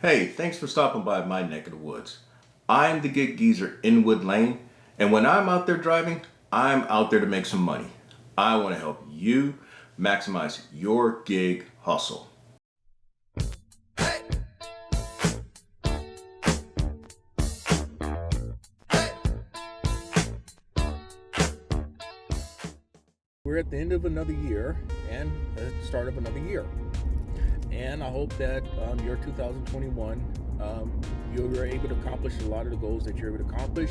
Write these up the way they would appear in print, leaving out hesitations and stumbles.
Hey, thanks for stopping by my neck of the woods. I'm the GigGeezer in Wood Lane, and when I'm out there driving, I'm out there to make some money. I want to help you maximize your gig hustle. We're at the end of another year and the start of another year. And I hope that your 2021, you were able to accomplish a lot of the goals that you're able to accomplish.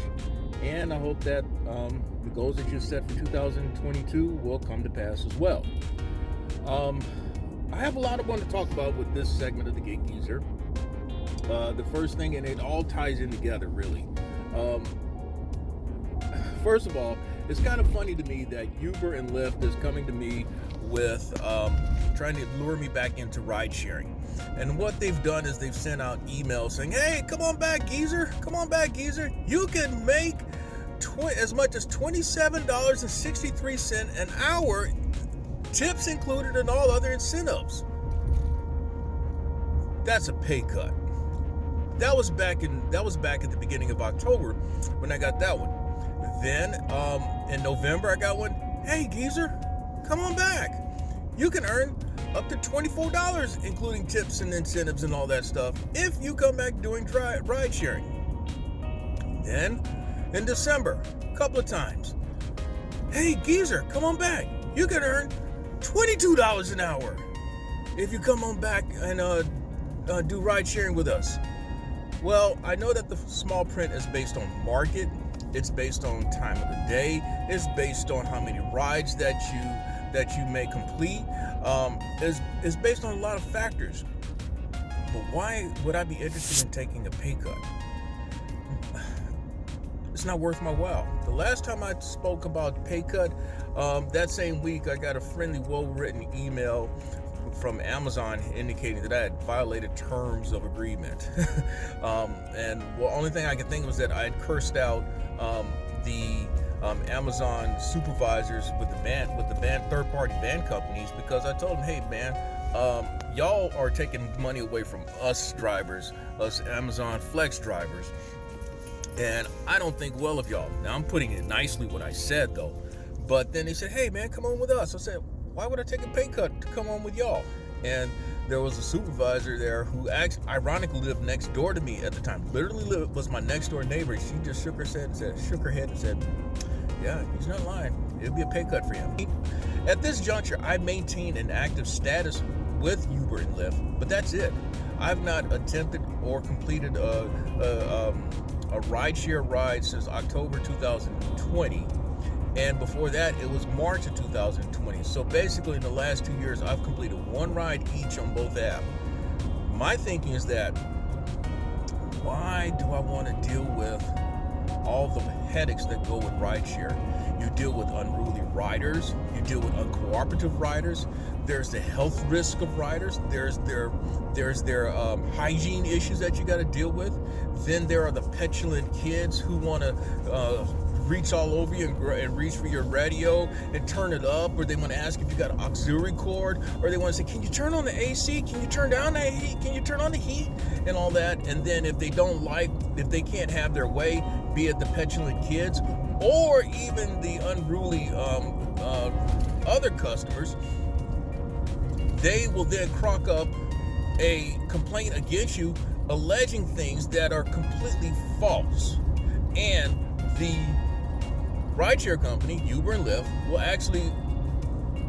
And I hope that the goals that you set for 2022 will come to pass as well. I have a lot I want to talk about with this segment of the GigGeezer. The first thing, and it all ties in together really. First of all, it's kind of funny to me that Uber and Lyft is coming to me with trying to lure me back into ride sharing. And what they've done is they've sent out emails saying, hey, come on back, geezer. Come on back, geezer. You can make as much as $27.63 an hour, tips included and all other incentives. That's a pay cut. That was back at the beginning of October when I got that one. Then in November I got one. Hey, geezer, come on back. You can earn up to $24, including tips and incentives and all that stuff, if you come back doing ride sharing. Then in December, a couple of times. Hey, geezer, come on back. You can earn $22 an hour if you come on back and do ride sharing with us. Well, I know that the small print is based on market. It's based on time of the day. It's based on how many rides that you may complete. It's based on a lot of factors. But why would I be interested in taking a pay cut? It's not worth my while. The last time I spoke about pay cut, that same week I got a friendly, well-written email from Amazon indicating that I had violated terms of agreement. And the only thing I could think was that I had cursed out the Amazon supervisors with the third-party van companies, because I told them, hey man, y'all are taking money away from us drivers, us Amazon Flex drivers, and I don't think well of y'all. Now I'm putting it nicely what I said though, but then they said, hey man, come on with us. I said, why would I take a pay cut to come on with y'all? And there was a supervisor there who actually, ironically, lived next door to me at the time. Literally was my next door neighbor. She just shook her head and said, yeah, he's not lying. It'll be a pay cut for him. At this juncture, I maintain an active status with Uber and Lyft, but that's it. I've not attempted or completed a rideshare ride since October 2020. And before that, it was March of 2020. So basically, in the last 2 years, I've completed one ride each on both apps. My thinking is that, why do I want to deal with all the headaches that go with rideshare? You deal with unruly riders. You deal with uncooperative riders. There's the health risk of riders. There's their hygiene issues that you got to deal with. Then there are the petulant kids who want to reach all over you and reach for your radio and turn it up, or they want to ask if you got an auxiliary cord, or they want to say, can you turn on the AC? Can you turn down the heat? Can you turn on the heat? And all that. And then if they can't have their way, be it the petulant kids or even the unruly other customers, they will then crock up a complaint against you alleging things that are completely false. And the rideshare company, Uber and Lyft, will actually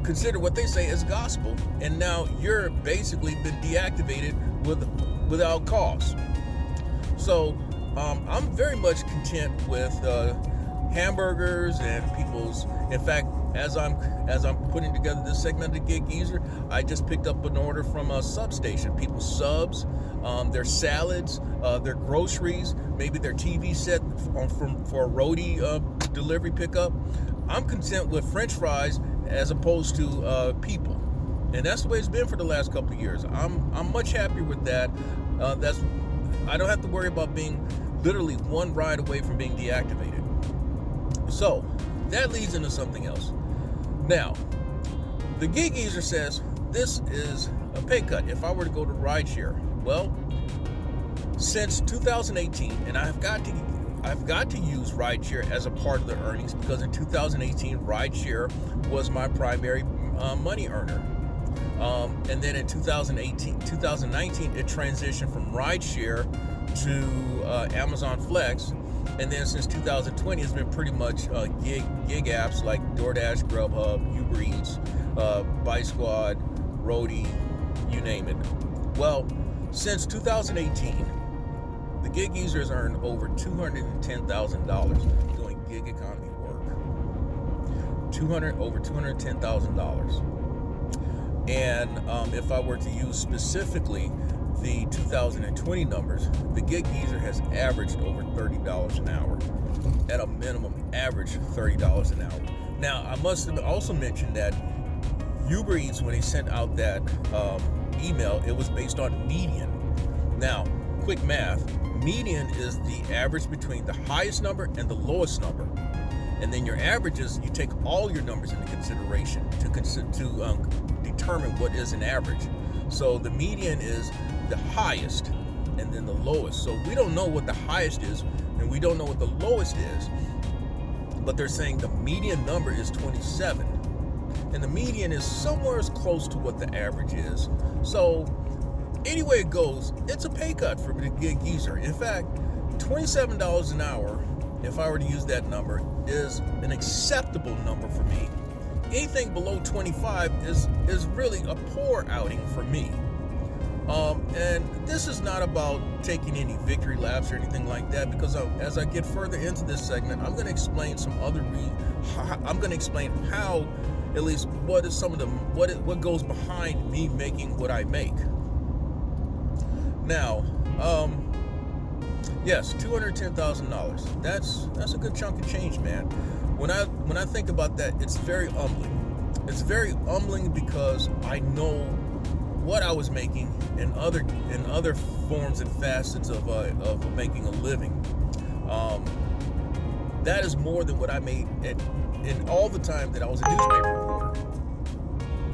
consider what they say as gospel, and now you're basically been deactivated without cause. So I'm very much content with hamburgers and people's. In fact, as I'm putting together this segment of GigGeezer, I just picked up an order from a substation. People's subs, their salads, their groceries, maybe their TV set for a roadie delivery pickup. I'm content with French fries as opposed to people, and that's the way it's been for the last couple of years. I'm much happier with that. I don't have to worry about being literally one ride away from being deactivated. So that leads into something else. Now, the GigGeezer says this is a pay cut if I were to go to rideshare. Well, Since 2018, and I've got to use rideshare as a part of the earnings, because in 2018 rideshare was my primary money earner. And then in 2019, it transitioned from rideshare to Amazon Flex. And then since 2020, it's been pretty much gig apps like DoorDash, GrubHub, UberEats, Bike Squad, Roadie, you name it. Well, since 2018, the GigGeezer has earned over $210,000 doing gig economy work. Over $210,000. And if I were to use specifically the 2020 numbers, the GigGeezer has averaged over $30 an hour. At a minimum, average $30 an hour. Now, I must have also mentioned that UberEats, when they sent out that email, it was based on median. Now, quick math, median is the average between the highest number and the lowest number. And then your averages, you take all your numbers into consideration to determine what is an average. So the median is the highest and then the lowest. So we don't know what the highest is and we don't know what the lowest is, but they're saying the median number is 27. And the median is somewhere as close to what the average is. So anyway it goes, it's a pay cut for the GigGeezer. In fact, $27 an hour, if I were to use that number, is an acceptable number for me. Anything below 25 is really a poor outing for me. And this is not about taking any victory laps or anything like that, because as I get further into this segment, I'm going to explain I'm going to explain how, at least what is some of what goes behind me making what I make. Now, yes, $210,000. That's a good chunk of change, man. When I think about that, it's very humbling. It's very humbling because I know what I was making in other forms and facets of making a living. That is more than what I made in all the time that I was a newspaper reporter.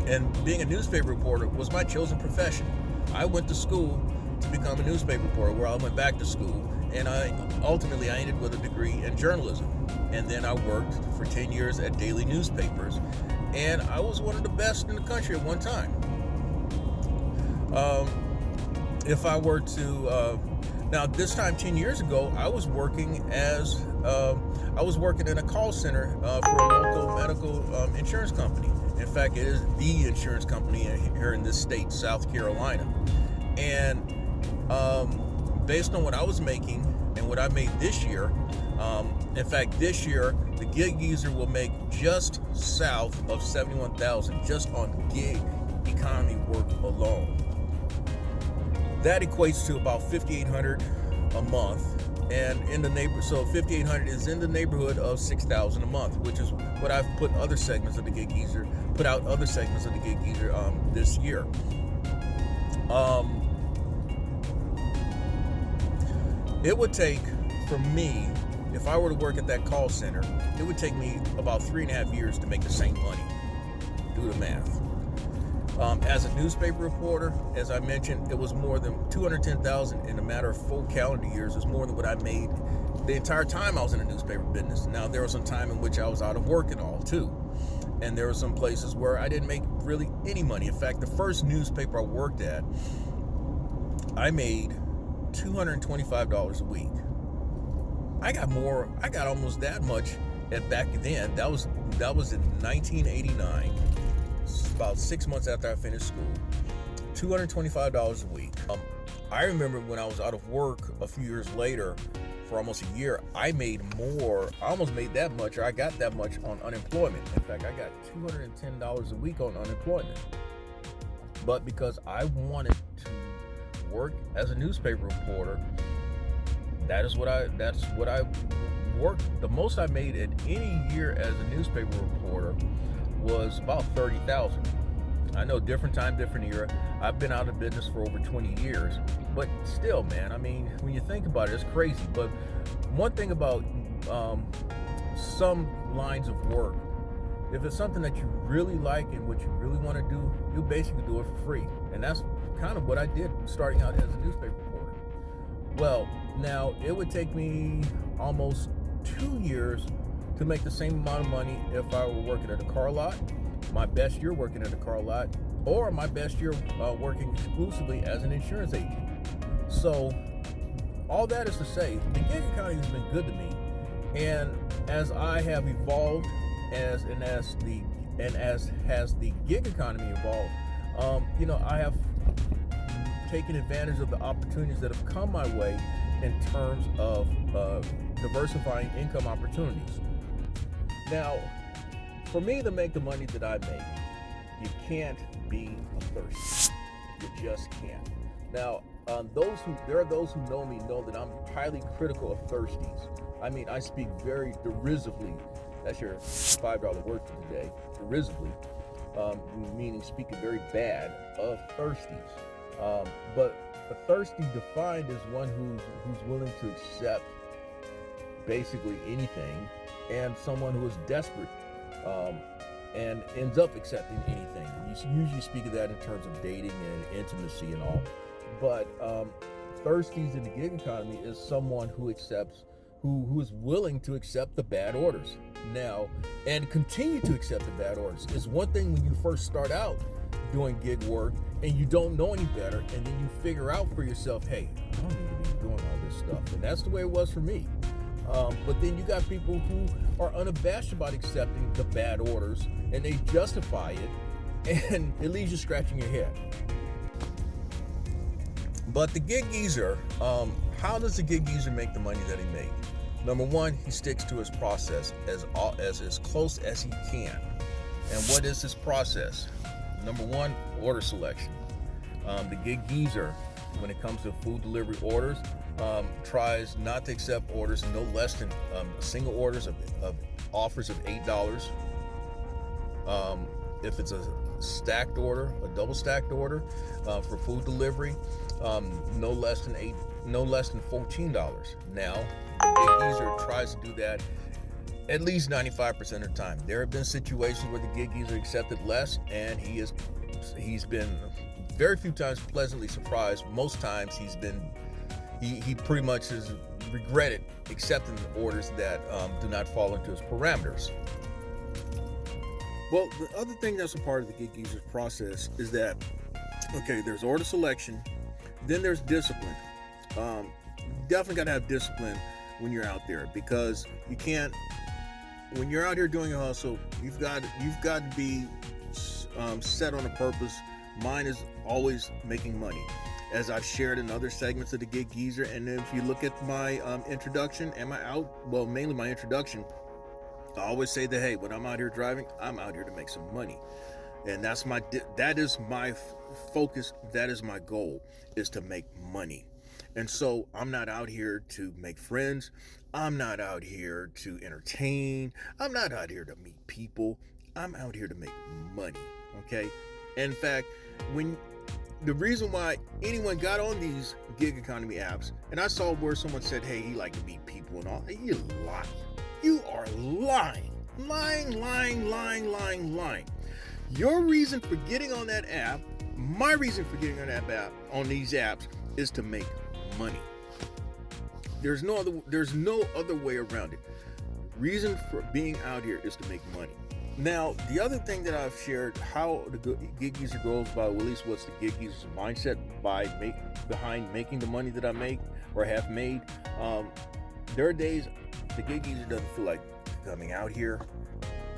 And being a newspaper reporter was my chosen profession. I went to school to become a newspaper reporter, where I went back to school, and I ended with a degree in journalism. And then I worked for 10 years at daily newspapers, and I was one of the best in the country at one time. If I were to now this time 10 years ago, I was working in a call center for a local medical insurance company. In fact, it is the insurance company here in this state, South Carolina. And based on what I was making and what I made this year, in fact, this year the GigGeezer will make just south of $71,000 just on gig economy work alone. That equates to about $5,800 a month, and so $5,800 is in the neighborhood of $6,000 a month, which is what I've put out other segments of the GigGeezer this year. It would take, for me, if I were to work at that call center, it would take me about 3.5 years to make the same money. Do the math. As a newspaper reporter, as I mentioned, it was more than $210,000 in a matter of full calendar years. It's more than what I made the entire time I was in the newspaper business. Now, there was some time in which I was out of work and all, too. And there were some places where I didn't make really any money. In fact, the first newspaper I worked at, I made $225 a week. I got almost that much back then. That was in 1989. About 6 months after I finished school. $225 a week. I remember when I was out of work a few years later, for almost a year, I almost made that much, or I got that much on unemployment. In fact, I got $210 a week on unemployment. But because I wanted to work as a newspaper reporter, that's what I worked. The most I made in any year as a newspaper reporter was about $30,000. I know, different time, different era. I've been out of business for over 20 years, but still, man, I mean, when you think about it, it's crazy. But one thing about some lines of work, if it's something that you really like and what you really want to do, you basically do it for free. And that's kind of what I did starting out as a newspaper reporter. Well, now it would take me almost 2 years to make the same amount of money if I were working at a car lot, my best year working at a car lot, or my best year working exclusively as an insurance agent. So all that is to say, the gig economy has been good to me, and as I have evolved, as has the gig economy evolved, I have taken advantage of the opportunities that have come my way in terms of diversifying income opportunities. Now, for me to make the money that I make, you can't be a thirsty. You just can't. Now, there are those who know me know that I'm highly critical of thirsties. I mean, I speak very derisively. That's your $5 word for today. Derisively, meaning speaking very bad of thirsties. But a thirsty defined as one who's willing to accept basically anything, and someone who is desperate and ends up accepting anything. You usually speak of that in terms of dating and intimacy and all. But thirsties in the gig economy is someone who accepts, who is willing to accept the bad orders now and continue to accept the bad orders. It's one thing when you first start out doing gig work and you don't know any better, and then you figure out for yourself, hey, I don't need to be doing all this stuff. And that's the way it was for me. But then you got people who are unabashed about accepting the bad orders, and they justify it, and it leaves you scratching your head. But the GigGeezer, how does the GigGeezer make the money that he makes? Number one, he sticks to his process as close as he can. And what is his process? Number one, order selection. The GigGeezer, when it comes to food delivery orders, tries not to accept orders no less than single orders of offers of $8. If it's a stacked order, a double stacked order for food delivery, no less than $14. Now, the GigGeezer tries to do that at least 95% of the time. There have been situations where the GigGeezer accepted less, and he's been very few times pleasantly surprised. Most times he pretty much has regretted accepting orders that do not fall into his parameters. Well, the other thing that's a part of the GigGeezer's process is that, okay, there's order selection, then there's discipline. Definitely got to have discipline when you're out there, because you can't. When you're out here doing a hustle, you've got to be set on a purpose. Mine is always making money, as I've shared in other segments of the GigGeezer. And if you look at my introduction and mainly my introduction, I always say that, hey, when I'm out here driving, I'm out here to make some money, and that is my focus. That is my goal, is to make money. And so I'm not out here to make friends. I'm not out here to entertain. I'm not out here to meet people. I'm out here to make money. Okay. In fact, the reason why anyone got on these gig economy apps, and I saw where someone said, hey, he liked to meet people and all, you're lying. You are lying. Lying. Your reason for getting on that app, my reason for getting on that app, on these apps, is to make money. There's no other way around it. Reason for being out here is to make money. Now, the other thing that I've shared, how the GigGeezer goes by, well, at least what's the GigGeezer's mindset behind making the money that I make or have made. There are days the GigGeezer doesn't feel like coming out here.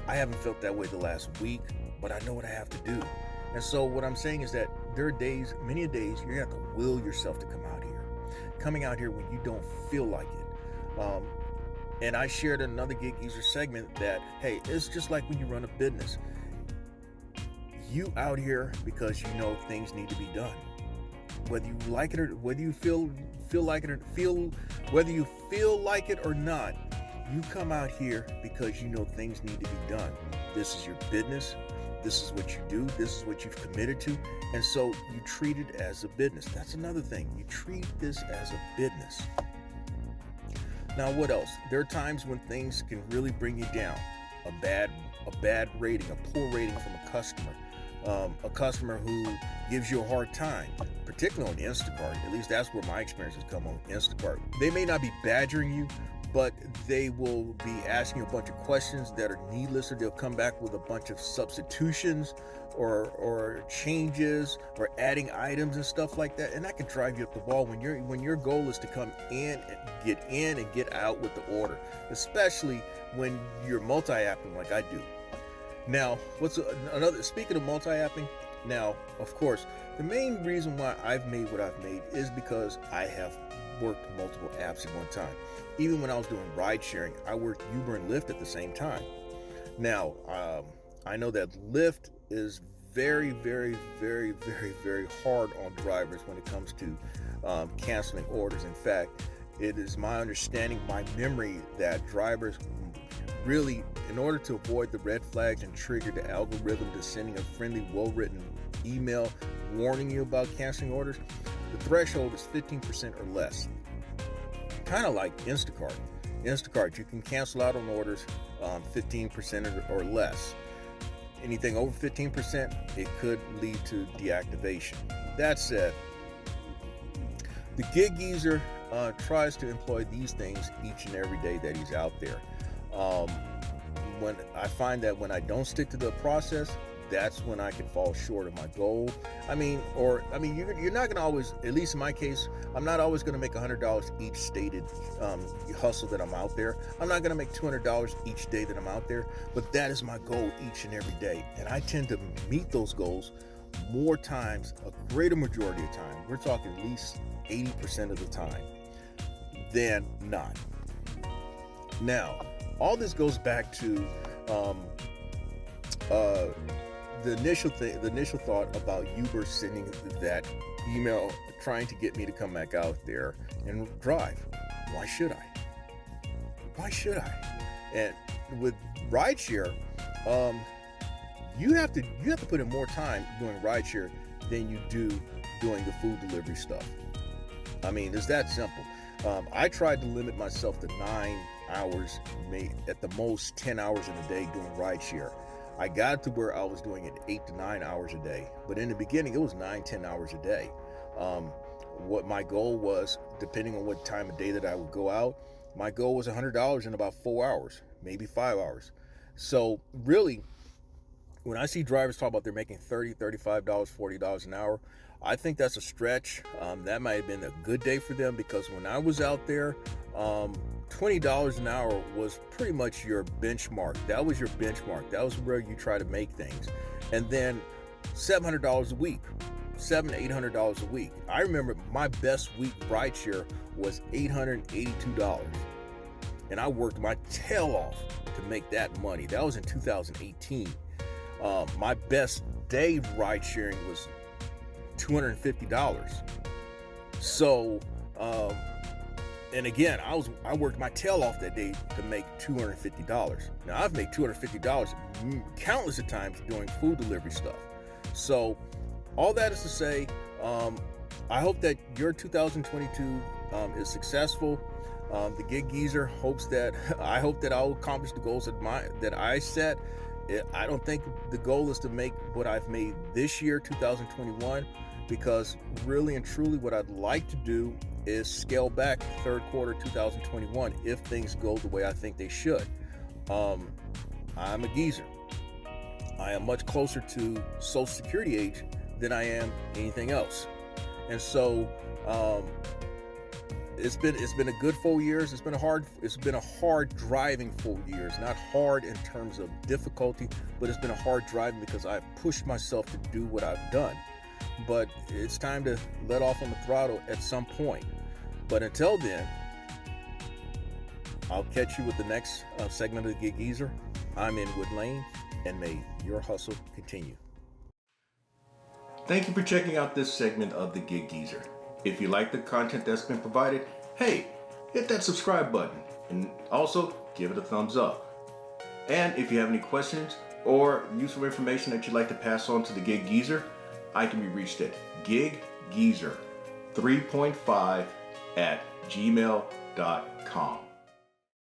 I haven't felt that way the last week, but I know what I have to do. And so what I'm saying is that there are days, many days, you're gonna have to will yourself to come out here. Coming out here when you don't feel like it. And I shared another GigGeezer segment that, hey, it's just like when you run a business. You out here because you know things need to be done. Whether you like it or whether you feel like it or not, you come out here because you know things need to be done. This is your business. This is what you do. This is what you've committed to. And so you treat it as a business. That's another thing. You treat this as a business. Now, what else? There are times when things can really bring you down. A bad rating, a poor rating from a customer. a customer who gives you a hard time, particularly on Instacart. At least that's where my experience has come on Instacart. They may not be badgering you, but they will be asking you a bunch of questions that are needless, or they'll come back with a bunch of substitutions or changes or adding items and stuff like that, and that can drive you up the wall when your goal is to come in and get out with the order, especially when you're multi-apping like I do. Now, what's another? Speaking of multi-apping, now, of course, the main reason why I've made what I've made is because I have worked multiple apps at one time. Even when I was doing ride sharing, I worked Uber and Lyft at the same time. Now, I know that Lyft is very, very, very, very, very hard on drivers when it comes to canceling orders. In fact, it is my understanding, my memory, that drivers really, in order to avoid the red flags and trigger the algorithm to sending a friendly, well-written email warning you about canceling orders, the threshold is 15% or less. Kind of like Instacart. Instacart, you can cancel out on orders 15% or less. Anything over 15%, it could lead to deactivation. That said, the GigGeezer tries to employ these things each and every day that he's out there. When I find that when I don't stick to the process, that's when I can fall short of my goal. You're not gonna always, at least in my case, I'm not always gonna make $100 each stated hustle that I'm out there. I'm not gonna make $200 each day that I'm out there, but that is my goal each and every day. And I tend to meet those goals more times, a greater majority of time. We're talking at least 80% of the time than not. Now, all this goes back to the initial thought about Uber sending that email trying to get me to come back out there and drive. Why should I? And with rideshare, you have to put in more time doing rideshare than you do doing the food delivery stuff. I mean, it's that simple. I tried to limit myself to 9 hours, at the most 10 hours in a day doing rideshare. I got to where I was doing it 8 to 9 hours a day, but in the beginning it was 9-10 hours a day. What my goal was, depending on what time of day that I would go out, my goal was $100 in about 4 hours, maybe 5 hours. So really, when I see drivers talk about they're making $30, $35, $40 an hour, I think that's a stretch. That might have been a good day for them, because when I was out there, $20 an hour was pretty much your benchmark. That was your benchmark. That was where you try to make things. And then $700 a week, $700-800 a week. I remember my best week rideshare was $882. And I worked my tail off to make that money. That was in 2018. My best day ride sharing was $250. So, and again, I worked my tail off that day to make $250. Now, I've made $250 countless of times doing food delivery stuff. So, all that is to say, I hope that your 2022 is successful. The GigGeezer I hope that I'll accomplish the goals that I set. I don't think the goal is to make what I've made this year, 2021, because really and truly what I'd like to do is scale back third quarter 2021 if things go the way I think they should. I'm a geezer. I am much closer to Social Security age than I am anything else. And so it's been a good 4 years. It's been a hard driving 4 years. Not hard in terms of difficulty, but it's been a hard driving because I've pushed myself to do what I've done. But it's time to let off on the throttle at some point. But until then, I'll catch you with the next segment of the GigGeezer. I'm Inwood Lane, and may your hustle continue. Thank you for checking out this segment of the GigGeezer. If you like the content that's been provided, hey, hit that subscribe button and also give it a thumbs up. And if you have any questions or useful information that you'd like to pass on to the GigGeezer, I can be reached at GigGeezer 3.5 at gmail.com.